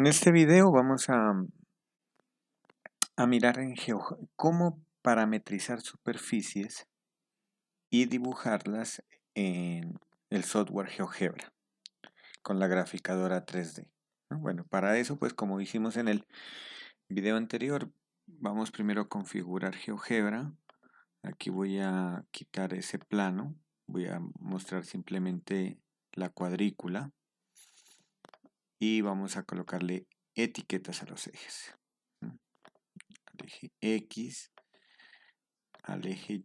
En este video vamos a mirar cómo parametrizar superficies y dibujarlas en el software GeoGebra con la graficadora 3D, ¿no? Bueno, para eso, pues como hicimos en el video anterior, vamos primero a configurar GeoGebra. Aquí voy a quitar ese plano, voy a mostrar simplemente la cuadrícula y vamos a colocarle etiquetas a los ejes, ¿no? Al eje X, al eje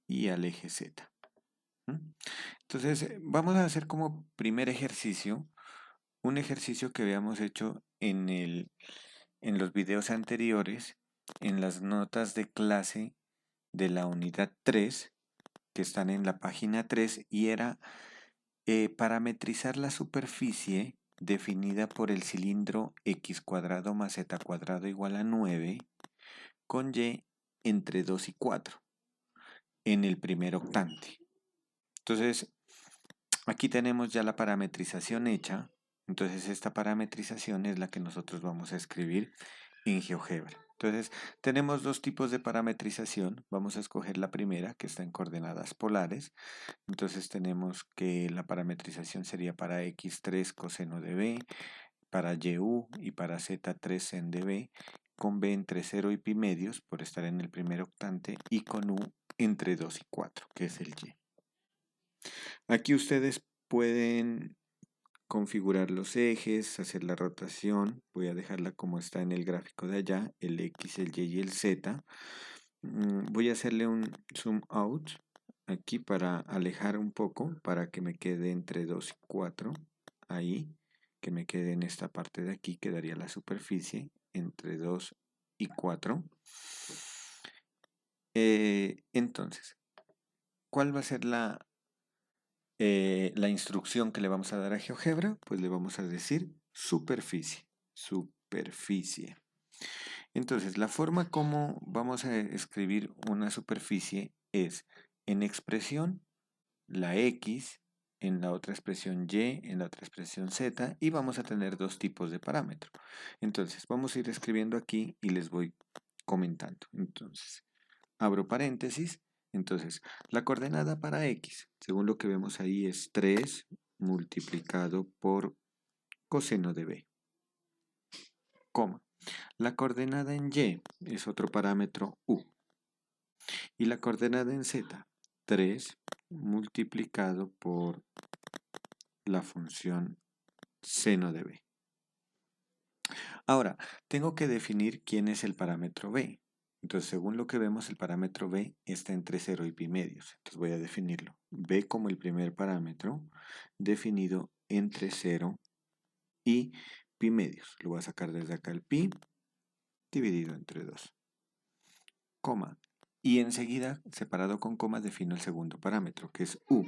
Y al eje Z. Entonces, vamos a hacer como primer ejercicio un ejercicio que habíamos hecho en los videos anteriores, en las notas de clase de la unidad 3, que están en la página 3, y era parametrizar la superficie definida por el cilindro x cuadrado más z cuadrado igual a 9 con y entre 2 y 4 en el primer octante. Entonces, aquí tenemos ya la parametrización hecha. Entonces, esta parametrización es la que nosotros vamos a escribir en GeoGebra. Entonces, tenemos dos tipos de parametrización. Vamos a escoger la primera, que está en coordenadas polares. Entonces, tenemos que la parametrización sería para x3 coseno de b, para y-u y para z3 sen de b, con b entre 0 y pi medios, por estar en el primer octante, y con u entre 2 y 4, que es el y. Aquí ustedes pueden configurar los ejes, hacer la rotación. Voy a dejarla como está en el gráfico de allá, el X, el Y y el Z. Voy a hacerle un zoom out aquí para alejar un poco, para que me quede entre 2 y 4. Ahí, que me quede en esta parte de aquí, quedaría la superficie entre 2 y 4. Entonces, ¿cuál va a ser la instrucción que le vamos a dar a GeoGebra? Pues le vamos a decir superficie. Superficie. Entonces, la forma como vamos a escribir una superficie es en expresión, la X, en la otra expresión Y, en la otra expresión Z, y vamos a tener dos tipos de parámetro. Entonces, vamos a ir escribiendo aquí y les voy comentando. Entonces, abro paréntesis. Entonces, la coordenada para X, según lo que vemos ahí, es 3 multiplicado por coseno de B, coma. La coordenada en Y es otro parámetro U. Y la coordenada en Z, 3 multiplicado por la función seno de B. Ahora, tengo que definir quién es el parámetro B. Entonces, según lo que vemos, el parámetro B está entre 0 y pi medios. Entonces voy a definirlo. B como el primer parámetro, definido entre 0 y pi medios. Lo voy a sacar desde acá el pi, dividido entre 2. Coma. Y enseguida, separado con coma, defino el segundo parámetro, que es U.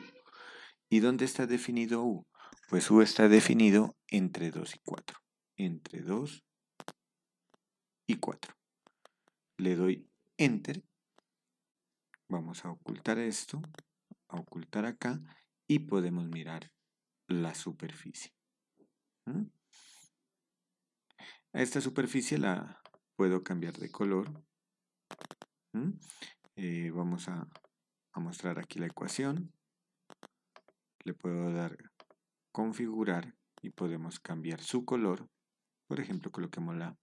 ¿Y dónde está definido U? Pues U está definido entre 2 y 4. Entre 2 y 4. Le doy Enter. Vamos a ocultar esto, a ocultar acá, y podemos mirar la superficie. Esta superficie la puedo cambiar de color. Vamos a mostrar aquí la ecuación. Le puedo dar configurar y podemos cambiar su color. Por ejemplo, coloquémosla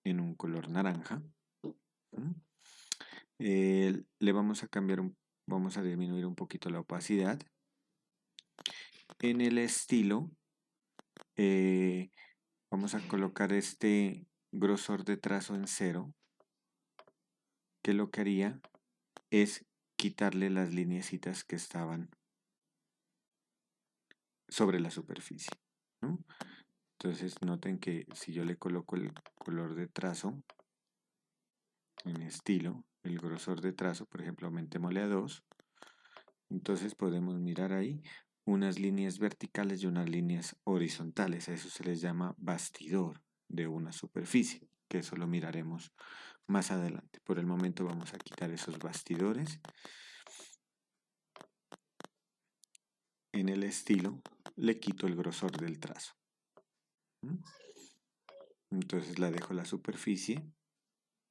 en un color naranja. Le vamos a vamos a disminuir un poquito la opacidad. En el estilo vamos a colocar este grosor de trazo en 0, que lo que haría es quitarle las lineecitas que estaban sobre la superficie, ¿no? Entonces noten que si yo le coloco el color de trazo en estilo, el grosor de trazo, por ejemplo, aumentémosle a 2, entonces podemos mirar ahí unas líneas verticales y unas líneas horizontales. A eso se les llama bastidor de una superficie, que eso lo miraremos más adelante. Por el momento vamos a quitar esos bastidores. En el estilo le quito el grosor del trazo. ¿Mm? Entonces la dejo la superficie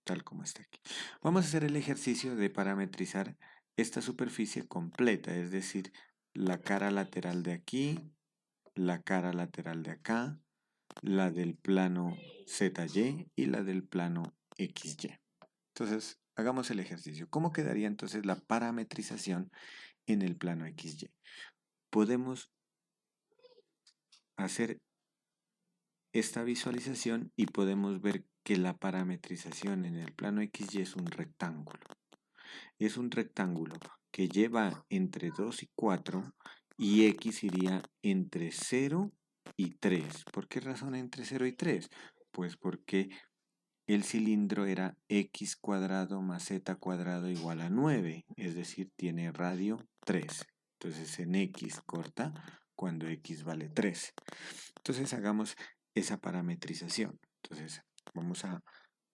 tal como está aquí. Vamos a hacer el ejercicio de parametrizar esta superficie completa, es decir, la cara lateral de aquí, la cara lateral de acá, la del plano ZY y la del plano XY. Entonces, hagamos el ejercicio. ¿Cómo quedaría entonces la parametrización en el plano XY? Podemos hacer esta visualización y podemos ver que la parametrización en el plano XY es un rectángulo. Es un rectángulo que lleva entre 2 y 4 y X iría entre 0 y 3. ¿Por qué razón entre 0 y 3? Pues porque el cilindro era X cuadrado más Z cuadrado igual a 9, es decir, tiene radio 3. Entonces en X corta cuando X vale 3. Entonces hagamos esa parametrización. Entonces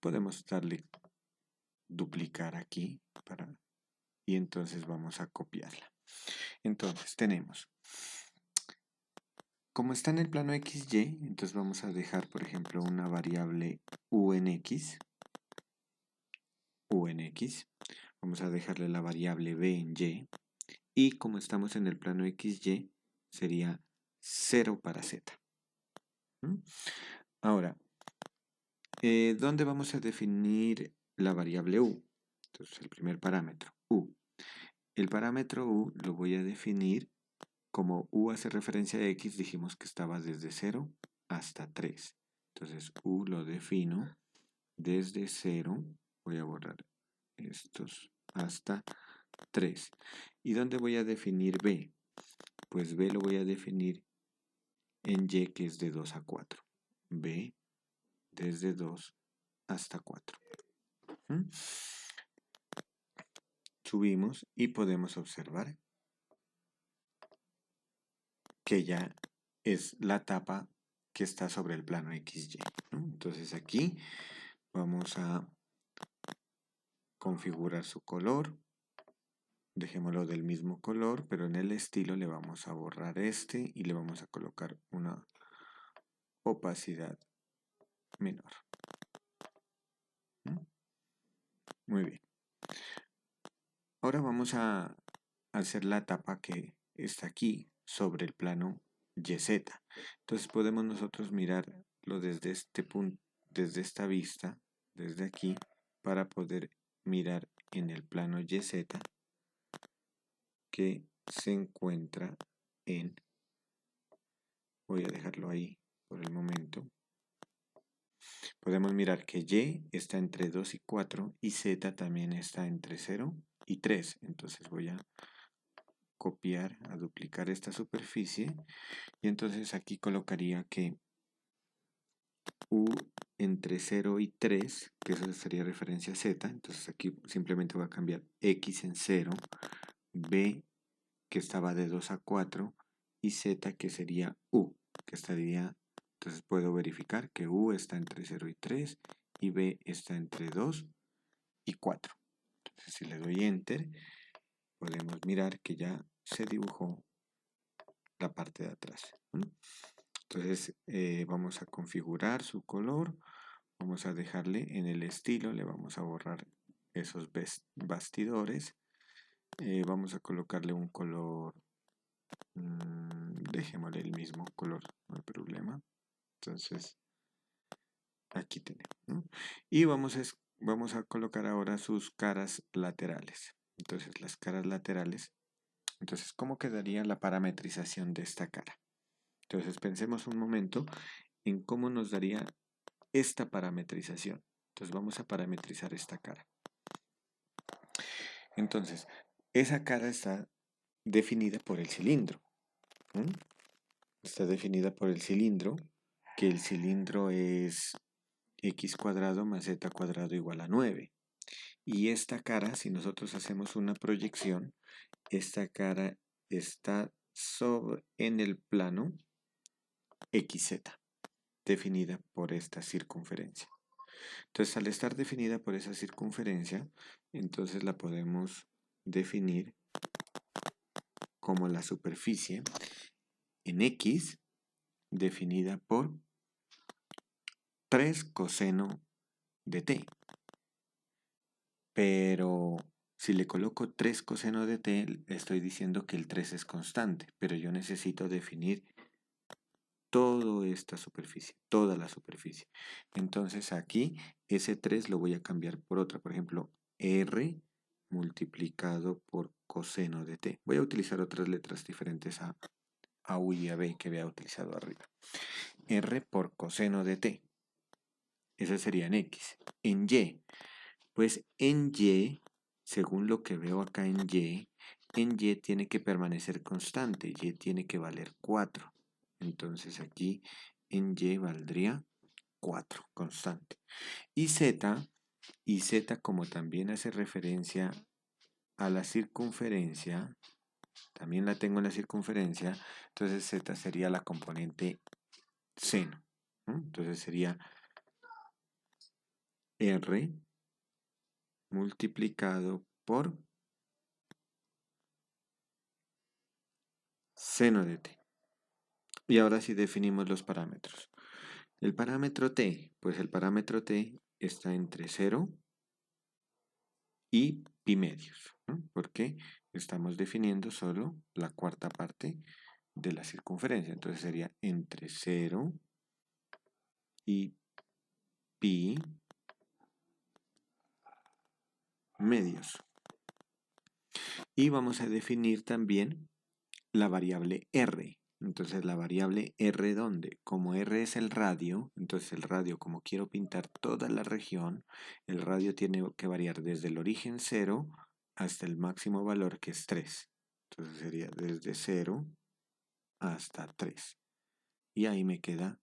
podemos darle duplicar aquí y entonces vamos a copiarla. Entonces tenemos, como está en el plano XY, entonces vamos a dejar, por ejemplo, una variable u en X. Vamos a dejarle la variable b en Y. Y como estamos en el plano XY, sería 0 para Z. ¿Mm? Ahora, ¿dónde vamos a definir la variable u? Entonces, el primer parámetro, u. El parámetro u lo voy a definir como u hace referencia a x, dijimos que estaba desde 0 hasta 3. Entonces, u lo defino desde 0, voy a borrar estos, hasta 3. ¿Y dónde voy a definir b? Pues b lo voy a definir en y, que es de 2 a 4. b desde 2 hasta 4. ¿Mm? Subimos y podemos observar que ya es la tapa que está sobre el plano XY, ¿no? Entonces aquí vamos a configurar su color. Dejémoslo del mismo color, pero en el estilo le vamos a borrar este y le vamos a colocar una opacidad menor. ¿Mm? Muy bien. Ahora vamos a hacer la tapa que está aquí sobre el plano YZ. Entonces podemos nosotros mirarlo desde este punto, desde esta vista, desde aquí, para poder mirar en el plano YZ que se encuentra en, voy a dejarlo ahí por el momento. Podemos mirar que Y está entre 2 y 4 y Z también está entre 0 y 3. Entonces voy a copiar, a duplicar esta superficie y entonces aquí colocaría que U entre 0 y 3, que eso sería referencia a Z, entonces aquí simplemente voy a cambiar X en 0, B que estaba de 2 a 4 y Z que sería U, que estaría, entonces puedo verificar que U está entre 0 y 3 y B está entre 2 y 4. Entonces si le doy Enter, podemos mirar que ya se dibujó la parte de atrás. Entonces vamos a configurar su color, vamos a dejarle en el estilo, le vamos a borrar esos bastidores, vamos a colocarle un color, dejémosle el mismo color, no hay problema. Entonces aquí tenemos, ¿no? Y vamos a colocar ahora sus caras laterales. Entonces las caras laterales, entonces ¿cómo quedaría la parametrización de esta cara? Entonces pensemos un momento en cómo nos daría esta parametrización. Entonces vamos a parametrizar esta cara. Entonces, esa cara está definida por el cilindro. ¿Mm? Está definida por el cilindro, que el cilindro es x cuadrado más z cuadrado igual a 9. Y esta cara, si nosotros hacemos una proyección, esta cara está en el plano XZ, definida por esta circunferencia. Entonces, al estar definida por esa circunferencia, entonces la podemos definir como la superficie en X definida por 3 coseno de t. Pero si le coloco 3 coseno de t, estoy diciendo que el 3 es constante, pero yo necesito definir toda esta superficie, toda la superficie. Entonces aquí ese 3 lo voy a cambiar por otra, por ejemplo, r multiplicado por coseno de t. Voy a utilizar otras letras diferentes a u y a b que había utilizado arriba. R por coseno de t. Eso sería en x. En y, pues en y, según lo que veo acá en y tiene que permanecer constante, y tiene que valer 4. Entonces aquí en y valdría 4, constante. Y z como también hace referencia a la circunferencia, también la tengo en la circunferencia, entonces z sería la componente seno. Entonces sería r multiplicado por seno de t. Y ahora sí definimos los parámetros. El parámetro t, pues el parámetro t está entre 0 y pi medios, ¿no? Porque estamos definiendo solo la cuarta parte de la circunferencia. Entonces sería entre 0 y pi medios. Y vamos a definir también la variable r. Entonces la variable r, ¿dónde? Como r es el radio, entonces el radio, como quiero pintar toda la región, el radio tiene que variar desde el origen 0 hasta el máximo valor, que es 3. Entonces sería desde 0 hasta 3. Y ahí me queda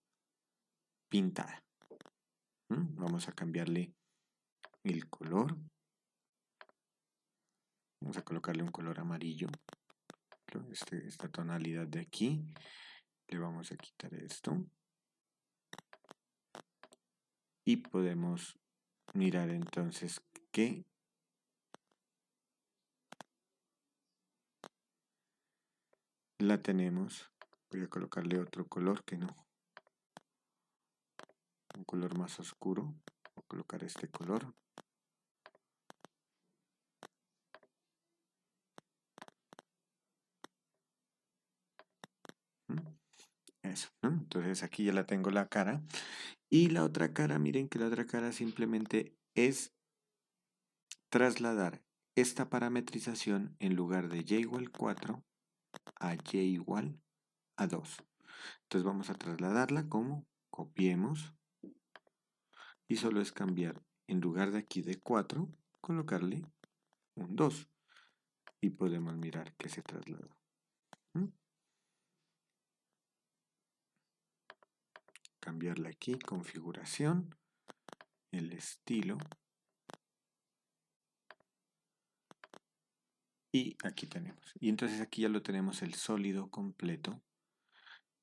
pintada. Vamos a cambiarle el color. Vamos a colocarle un color amarillo. Esta tonalidad de aquí. Le vamos a quitar esto. Y podemos mirar entonces que la tenemos. Voy a colocarle otro color que no. Un color más oscuro. Voy a colocar este color. Eso, ¿no? Entonces aquí ya la tengo la cara. Y la otra cara, miren que la otra cara simplemente es trasladar esta parametrización en lugar de y igual 4 a y igual a 2. Entonces vamos a trasladarla como copiemos y solo es cambiar en lugar de aquí de 4, colocarle un 2 y podemos mirar que se trasladó. Cambiarle aquí, configuración, el estilo. Y aquí tenemos. Y entonces aquí ya lo tenemos el sólido completo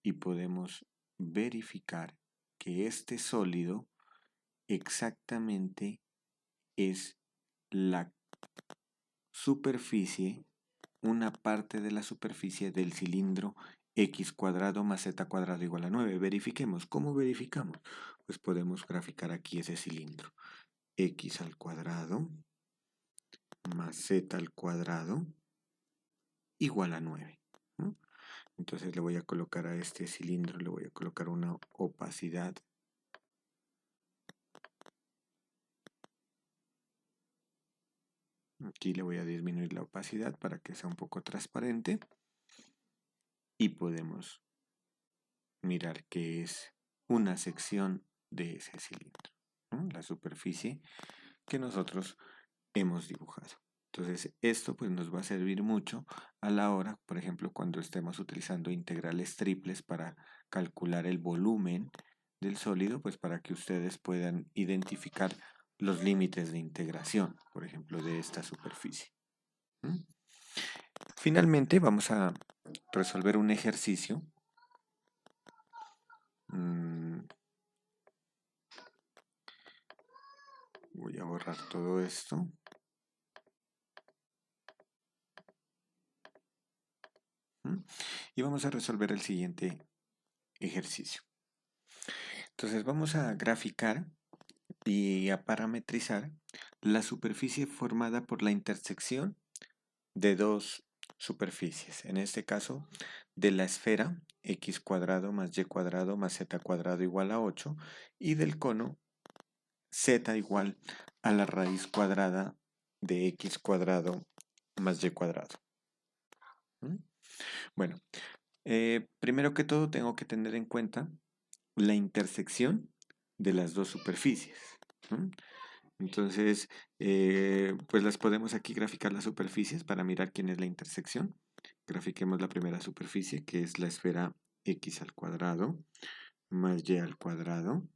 y podemos verificar que este sólido exactamente es la superficie, una parte de la superficie del cilindro x cuadrado más z cuadrado igual a 9. Verifiquemos. ¿Cómo verificamos? Pues podemos graficar aquí ese cilindro. X al cuadrado más z al cuadrado igual a 9. ¿No? Entonces le voy a colocar a este cilindro, le voy a colocar una opacidad. Aquí le voy a disminuir la opacidad para que sea un poco transparente. Y podemos mirar que es una sección de ese cilindro, ¿no? La superficie que nosotros hemos dibujado. Entonces esto pues nos va a servir mucho a la hora, por ejemplo, cuando estemos utilizando integrales triples para calcular el volumen del sólido, pues para que ustedes puedan identificar los límites de integración, por ejemplo, de esta superficie. Finalmente vamos a resolver un ejercicio. Voy a borrar todo esto. Y vamos a resolver el siguiente ejercicio. Entonces vamos a graficar y a parametrizar la superficie formada por la intersección de dos superficies. En este caso, de la esfera x cuadrado más y cuadrado más z cuadrado igual a 8 y del cono z igual a la raíz cuadrada de x cuadrado más y cuadrado. ¿Mm? Bueno, primero que todo tengo que tener en cuenta la intersección de las dos superficies. ¿Mm? Entonces, pues las podemos aquí graficar las superficies para mirar quién es la intersección. Grafiquemos la primera superficie, que es la esfera x al cuadrado más y al cuadrado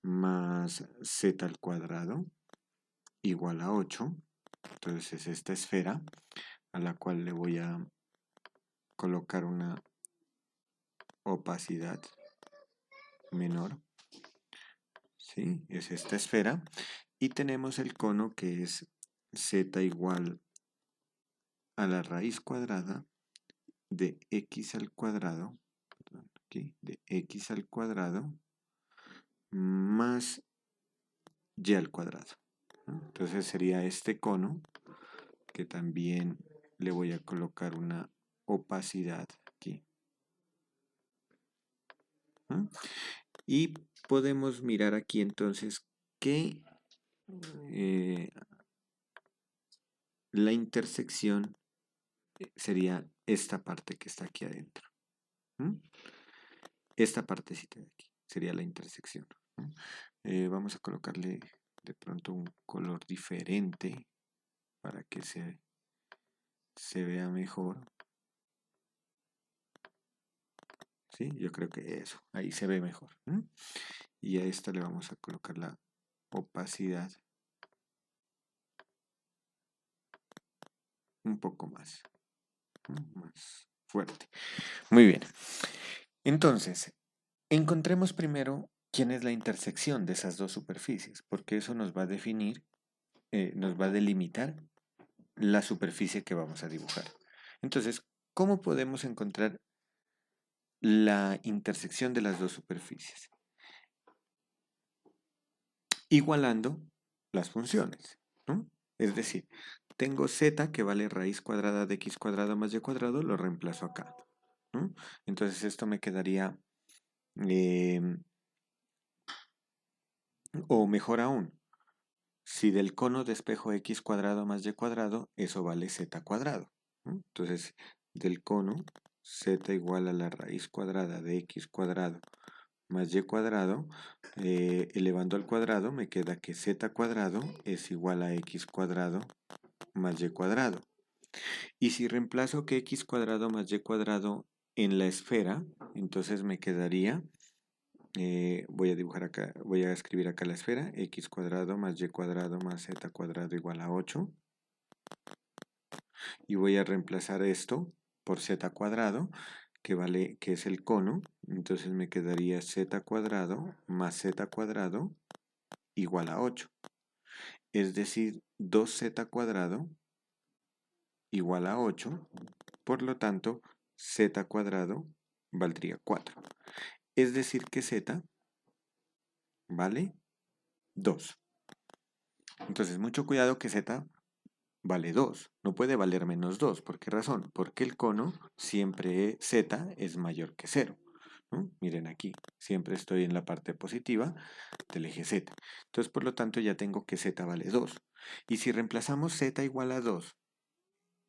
más z al cuadrado igual a 8. Entonces es esta esfera a la cual le voy a colocar una opacidad menor. ¿Sí? Es esta esfera. Y tenemos el cono que es z igual a la raíz cuadrada de x al cuadrado, perdón, aquí, de x al cuadrado más y al cuadrado. ¿No? Entonces sería este cono que también le voy a colocar una opacidad aquí. ¿No? Y podemos mirar aquí entonces que la intersección sería esta parte que está aquí adentro. ¿Mm? Esta partecita de aquí sería la intersección. ¿No? Vamos a colocarle de pronto un color diferente para que se vea mejor. ¿Sí? Yo creo que eso, ahí se ve mejor. ¿Mm? Y a esta le vamos a colocar la opacidad un poco más, ¿no? Más fuerte. Muy bien. Entonces, encontremos primero quién es la intersección de esas dos superficies, porque eso nos va a definir, nos va a delimitar la superficie que vamos a dibujar. Entonces, ¿cómo podemos encontrar la intersección de las dos superficies? Igualando las funciones, ¿no? Es decir, tengo z que vale raíz cuadrada de x cuadrado más y cuadrado, lo reemplazo acá, ¿no? Entonces esto me quedaría, o mejor aún, si del cono de espejo x cuadrado más y cuadrado, eso vale z cuadrado, ¿no? Entonces, del cono z igual a la raíz cuadrada de x cuadrado más y cuadrado, elevando al cuadrado me queda que z cuadrado es igual a x cuadrado más y cuadrado. Y si reemplazo que x cuadrado más y cuadrado en la esfera, entonces me quedaría, voy a dibujar acá, voy a escribir acá la esfera, x cuadrado más y cuadrado más z cuadrado igual a 8. Y voy a reemplazar esto por z cuadrado, que es el cono, entonces me quedaría z cuadrado más z cuadrado igual a 8. Es decir, 2z cuadrado igual a 8, por lo tanto, z cuadrado valdría 4. Es decir que z vale 2. Entonces, mucho cuidado que z vale 2. No puede valer menos 2. ¿Por qué razón? Porque el cono siempre z es mayor que 0. ¿No? Miren aquí, siempre estoy en la parte positiva del eje z. Entonces, por lo tanto, ya tengo que z vale 2. Y si reemplazamos z igual a 2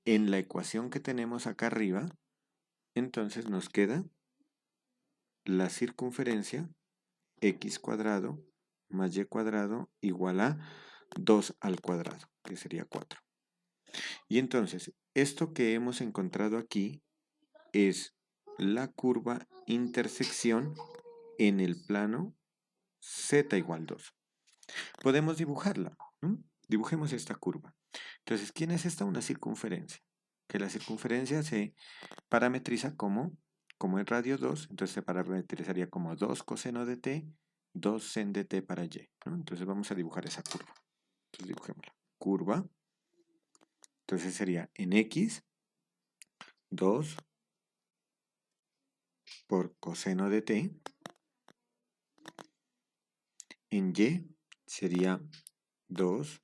en la ecuación que tenemos acá arriba, entonces nos queda la circunferencia x cuadrado más y cuadrado igual a 2 al cuadrado, que sería 4. Y entonces, esto que hemos encontrado aquí es la curva intersección en el plano z igual 2. Podemos dibujarla. Dibujemos esta curva. Entonces, ¿quién es esta? Una circunferencia. Que la circunferencia se parametriza como en radio 2, entonces se parametrizaría como 2 coseno de t, 2 sen de t para y. ¿No? Entonces vamos a dibujar esa curva. Entonces dibujémosla. Curva. Entonces sería en x 2 por coseno de t En y sería 2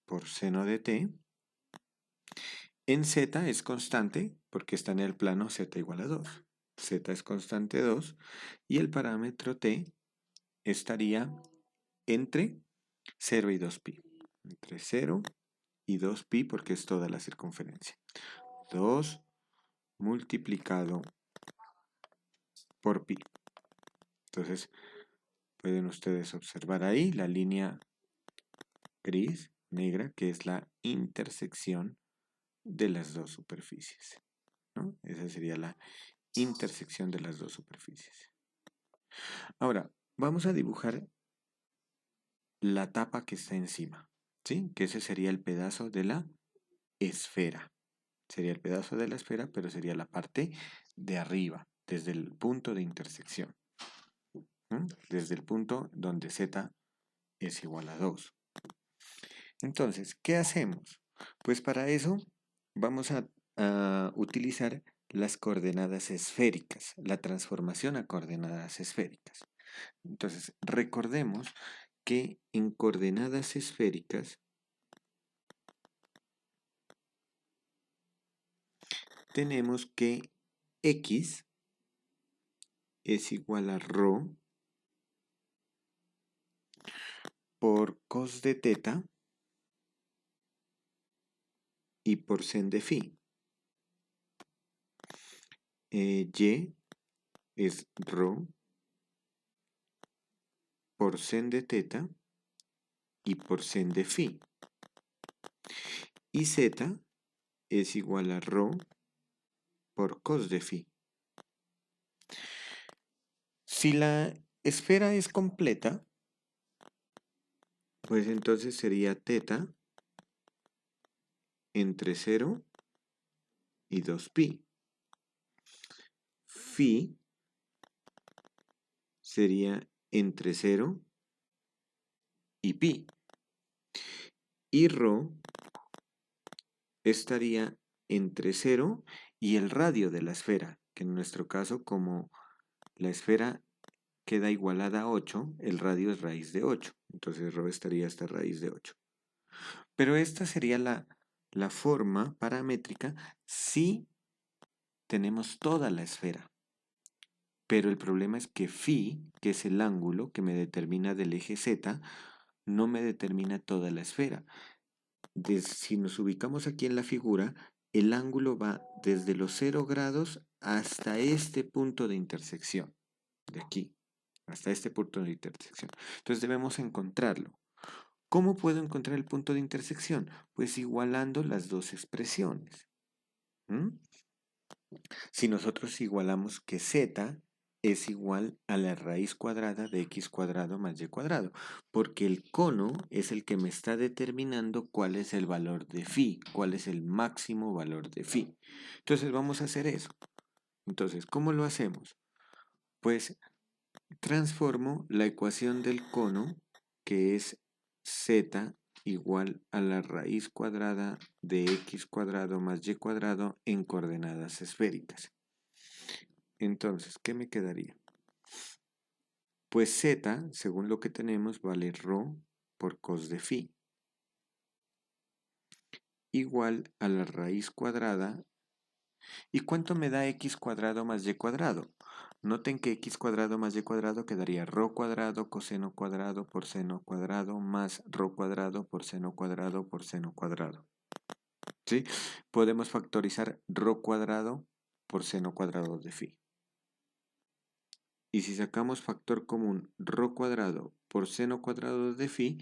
por seno de t. En z es constante porque está en el plano z igual a 2. Z es constante 2 y el parámetro t estaría entre 0 y 2pi. Entre 0 y 2pi porque es toda la circunferencia. 2 multiplicado por pi. Entonces pueden ustedes observar ahí la línea gris, negra, que es la intersección de las dos superficies, ¿no? Esa sería la intersección de las dos superficies. Ahora, vamos a dibujar la tapa que está encima, ¿sí? Que ese sería el pedazo de la esfera. Sería el pedazo de la esfera, pero sería la parte de arriba, desde el punto de intersección. Desde el punto donde z es igual a 2. Entonces, ¿qué hacemos? Pues para eso vamos a utilizar las coordenadas esféricas, la transformación a coordenadas esféricas. Entonces, recordemos que en coordenadas esféricas tenemos que x es igual a rho por cos de teta y por sen de phi. Y es rho por sen de teta y por sen de phi. Y z es igual a rho por cos de phi. Si la esfera es completa, pues entonces sería teta entre 0 y 2pi. Phi sería entre 0 y pi. Y rho estaría entre 0 y el radio de la esfera, que en nuestro caso, como la esfera queda igualada a 8, el radio es raíz de 8. Entonces rho estaría hasta raíz de 8. Pero esta sería la forma paramétrica si tenemos toda la esfera. Pero el problema es que phi, que es el ángulo que me determina del eje z, no me determina toda la esfera. Si nos ubicamos aquí en la figura, el ángulo va desde los 0 grados hasta este punto de intersección. De aquí, hasta este punto de intersección. Entonces debemos encontrarlo. ¿Cómo puedo encontrar el punto de intersección? Pues igualando las dos expresiones. Si nosotros igualamos que z es igual a la raíz cuadrada de x cuadrado más y cuadrado, porque el cono es el que me está determinando cuál es el valor de phi, cuál es el máximo valor de phi. Entonces vamos a hacer eso. Entonces, ¿cómo lo hacemos? Pues transformo la ecuación del cono, que es z igual a la raíz cuadrada de x cuadrado más y cuadrado en coordenadas esféricas. Entonces, ¿qué me quedaría? Pues z, según lo que tenemos, vale rho por cos de phi, igual a la raíz cuadrada. ¿Y cuánto me da x cuadrado más y cuadrado? Noten que x cuadrado más y cuadrado quedaría rho cuadrado coseno cuadrado por seno cuadrado más rho cuadrado por seno cuadrado por seno cuadrado. ¿Sí? Podemos factorizar rho cuadrado por seno cuadrado de phi. Y si sacamos factor común rho cuadrado por seno cuadrado de phi,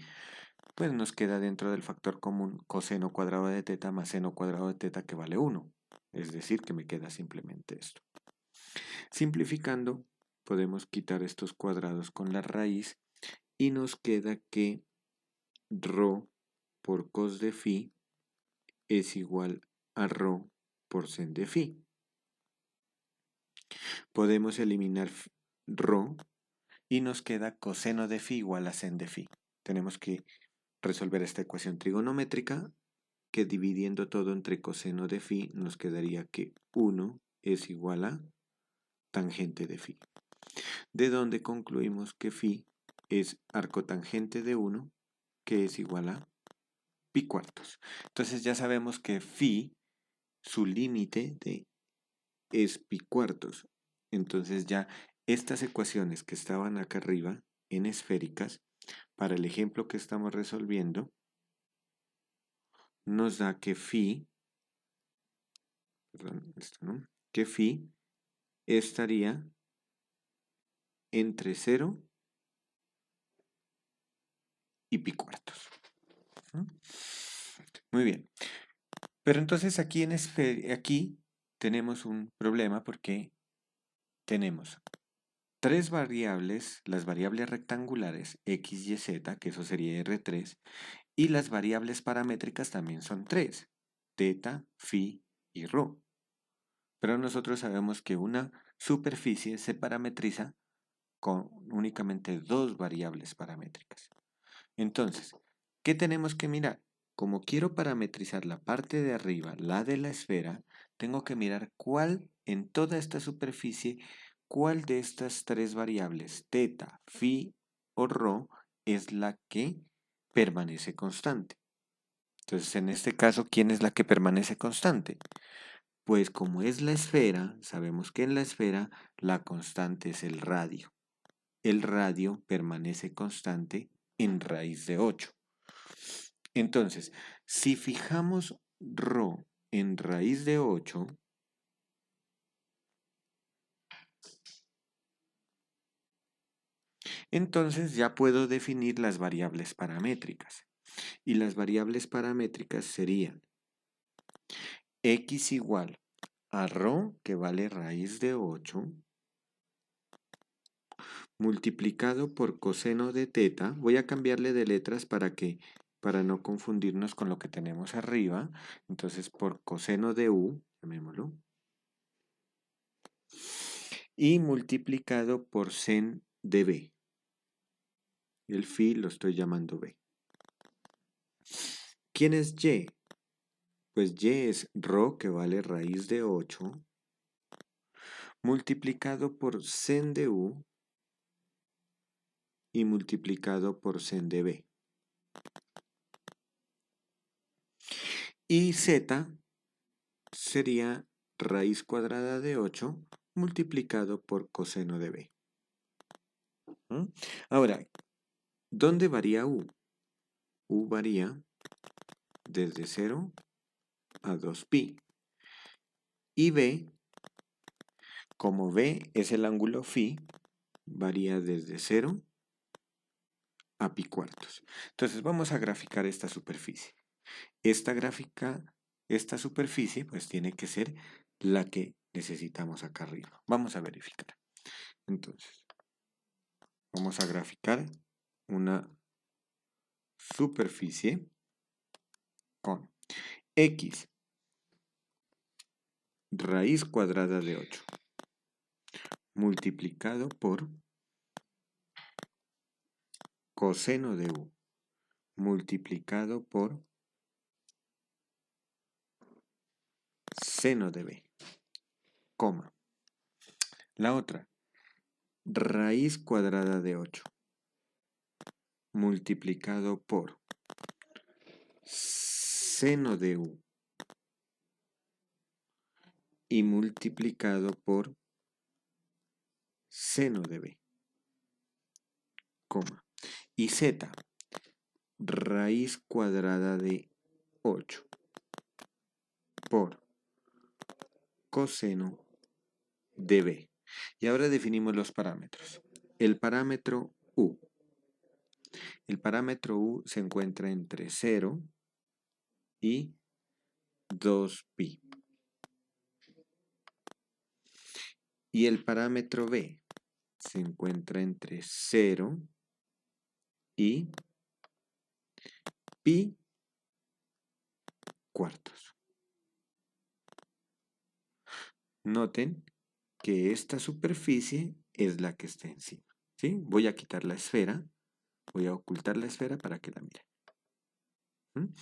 pues nos queda dentro del factor común coseno cuadrado de teta más seno cuadrado de teta, que vale 1. Es decir, que me queda simplemente esto. Simplificando, podemos quitar estos cuadrados con la raíz y nos queda que rho por cos de phi es igual a rho por sen de phi. Podemos eliminar rho y nos queda coseno de phi igual a sen de phi. Tenemos que resolver esta ecuación trigonométrica, que dividiendo todo entre coseno de phi nos quedaría que 1 es igual a tangente de phi. De donde concluimos que phi es arcotangente de 1, que es igual a pi cuartos. Entonces ya sabemos que phi, su límite es pi cuartos. Entonces ya estas ecuaciones que estaban acá arriba en esféricas, para el ejemplo que estamos resolviendo, nos da que phi, perdón, esto no, que phi estaría entre 0 y pi cuartos. Muy bien. Pero entonces aquí tenemos un problema porque tenemos tres variables, las variables rectangulares x, y, z, que eso sería R3, y las variables paramétricas también son tres, teta, phi y rho. Pero nosotros sabemos que una superficie se parametriza con únicamente dos variables paramétricas. Entonces, ¿qué tenemos que mirar? Como quiero parametrizar la parte de arriba, la de la esfera, tengo que mirar cuál en toda esta superficie, cuál de estas tres variables, teta, phi o rho, es la que permanece constante. Entonces, en este caso, ¿quién es la que permanece constante? Pues como es la esfera, sabemos que en la esfera la constante es el radio. El radio permanece constante en raíz de 8. Entonces, si fijamos ρ en raíz de 8, entonces ya puedo definir las variables paramétricas. Y las variables paramétricas serían x igual a ρ, que vale raíz de 8, multiplicado por coseno de teta. Voy a cambiarle de letras para no confundirnos con lo que tenemos arriba. Entonces, por coseno de u, llamémoslo, y multiplicado por sen de b. El phi lo estoy llamando b. ¿Quién es y? Pues y es ρ, que vale raíz de 8, multiplicado por sen de u y multiplicado por sen de b. Y z sería raíz cuadrada de 8 multiplicado por coseno de b. Ahora, ¿dónde varía u? U varía desde 0 a 2pi. Y b, como b es el ángulo phi, varía desde 0 a pi cuartos. Entonces vamos a graficar esta superficie. Esta superficie pues tiene que ser la que necesitamos acá arriba. Vamos a verificar. Entonces, vamos a graficar una superficie con x raíz cuadrada de 8 multiplicado por coseno de u multiplicado por seno de b, coma. La otra, raíz cuadrada de 8 multiplicado por seno de u y multiplicado por seno de b, coma. Y z, raíz cuadrada de 8 por coseno de b. Y ahora definimos los parámetros. El parámetro u. El parámetro u se encuentra entre 0 y 2pi. Y el parámetro b se encuentra entre 0 y pi cuartos. Noten que esta superficie es la que está encima. ¿Sí? Voy a quitar la esfera, voy a ocultar la esfera para que la miren.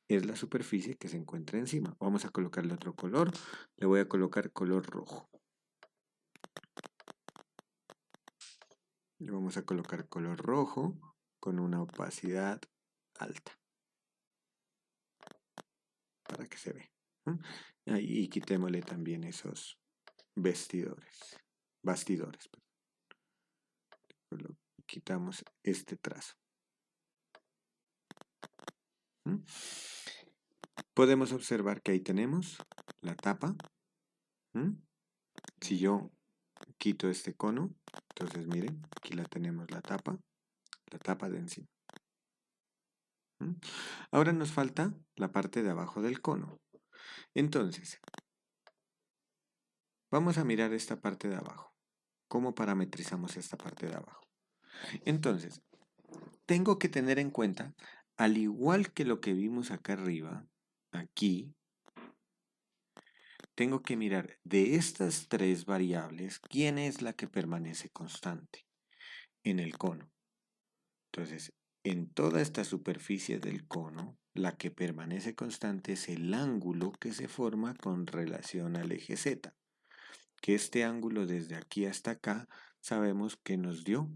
Es la superficie que se encuentra encima. Vamos a colocarle otro color. Le voy a colocar color rojo. Le vamos a colocar color rojo con una opacidad alta para que se vea. Y quitémosle también esos bastidores. Quitamos este trazo. Podemos observar que ahí tenemos la tapa. Si yo quito este cono, entonces miren, aquí la tenemos la tapa de encima. Ahora nos falta la parte de abajo del cono. Entonces, vamos a mirar esta parte de abajo. ¿Cómo parametrizamos esta parte de abajo? Entonces, tengo que tener en cuenta, al igual que lo que vimos acá arriba, aquí, tengo que mirar de estas tres variables, ¿quién es la que permanece constante en el cono? Entonces, en toda esta superficie del cono, la que permanece constante es el ángulo que se forma con relación al eje Z. Que este ángulo desde aquí hasta acá sabemos que nos dio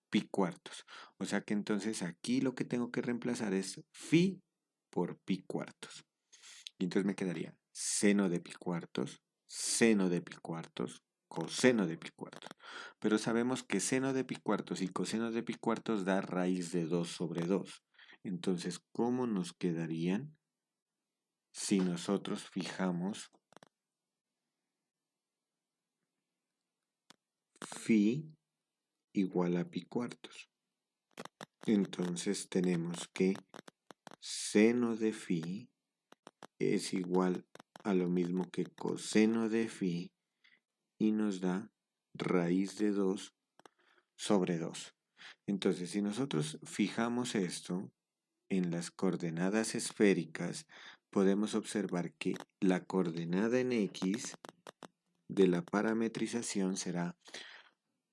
pi cuartos. O sea que entonces aquí lo que tengo que reemplazar es phi por pi cuartos. Y entonces me quedaría seno de pi cuartos, seno de pi cuartos, coseno de pi cuartos. Pero sabemos que seno de pi cuartos y coseno de pi cuartos da raíz de 2 sobre 2. Entonces, ¿cómo nos quedarían si nosotros fijamos phi igual a pi cuartos? Entonces tenemos que seno de phi es igual a lo mismo que coseno de phi y nos da raíz de 2 sobre 2. Entonces, si nosotros fijamos esto en las coordenadas esféricas, podemos observar que la coordenada en X de la parametrización será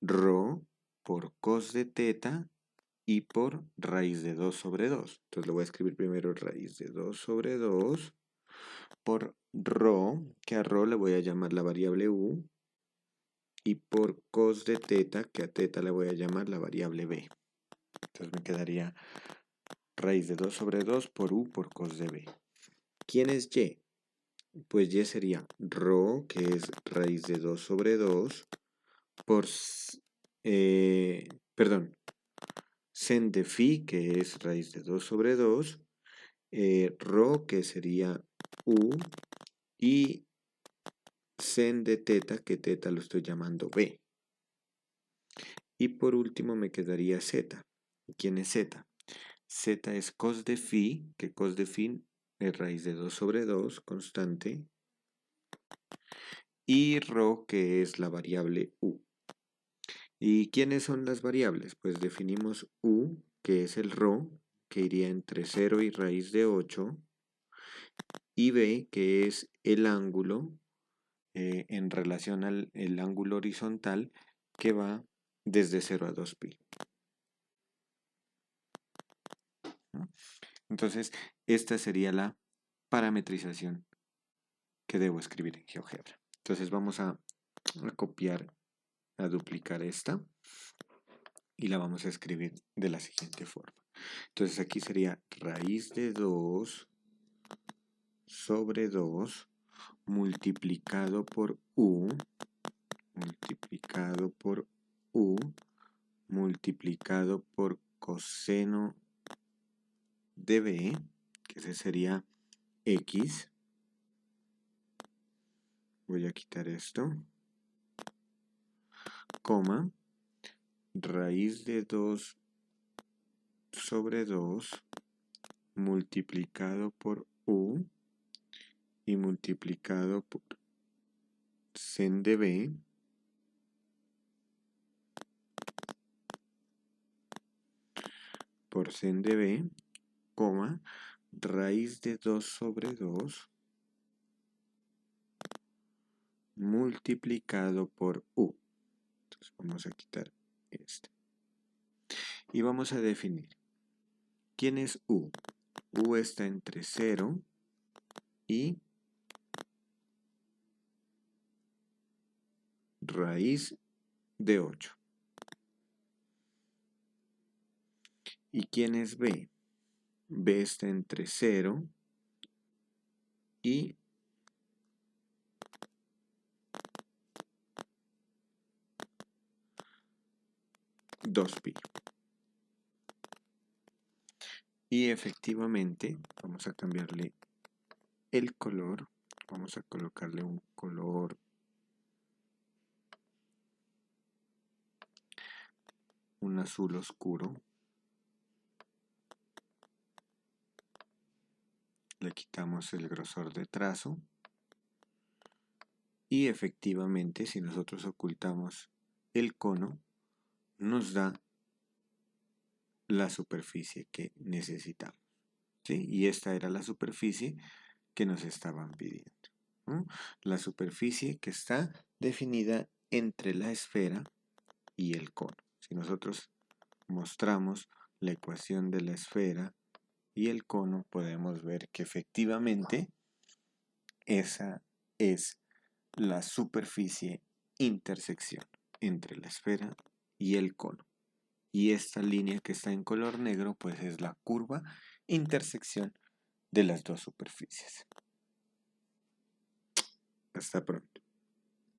ρ por cos de teta y por raíz de 2 sobre 2. Entonces lo voy a escribir primero raíz de 2 sobre 2 por ρ, que a ρ le voy a llamar la variable u, y por cos de teta, que a teta le voy a llamar la variable b. Entonces me quedaría raíz de 2 sobre 2 por u por cos de b. ¿Quién es y? Pues y sería ρ, que es raíz de 2 sobre 2, por, sen de phi, que es raíz de 2 sobre 2, ρ, que sería u, y sen de teta, que teta lo estoy llamando b. Y por último me quedaría z. ¿Quién es z? Z es cos de phi, que cos de phi es raíz de 2 sobre 2, constante, y ρ, que es la variable u. ¿Y quiénes son las variables? Pues definimos u, que es el ρ, que iría entre 0 y raíz de 8, y b, que es el ángulo en relación al ángulo horizontal que va desde 0 a 2pi. Entonces, esta sería la parametrización que debo escribir en GeoGebra. Entonces vamos a copiar, a duplicar esta y la vamos a escribir de la siguiente forma. Entonces aquí sería raíz de 2 sobre 2 multiplicado por u, multiplicado por u, multiplicado por coseno de b, que ese sería x. Voy a quitar esto, coma, raíz de 2 sobre 2 multiplicado por u y multiplicado por sen de b por sen de b, coma, raíz de 2 sobre 2 multiplicado por u. Entonces vamos a quitar este. Y vamos a definir. ¿Quién es u? U está entre 0 y raíz de 8. ¿Y quién es B? B está entre 0 y 2pi. Y efectivamente vamos a cambiarle el color. Vamos a colocarle un color un azul oscuro. Le quitamos el grosor de trazo. Y efectivamente, si nosotros ocultamos el cono, nos da la superficie que necesitamos, ¿sí? Y esta era la superficie que nos estaban pidiendo, ¿no? La superficie que está definida entre la esfera y el cono. Si nosotros mostramos la ecuación de la esfera y el cono, podemos ver que efectivamente esa es la superficie intersección entre la esfera y el cono. Y esta línea que está en color negro, pues es la curva intersección de las dos superficies. Hasta pronto.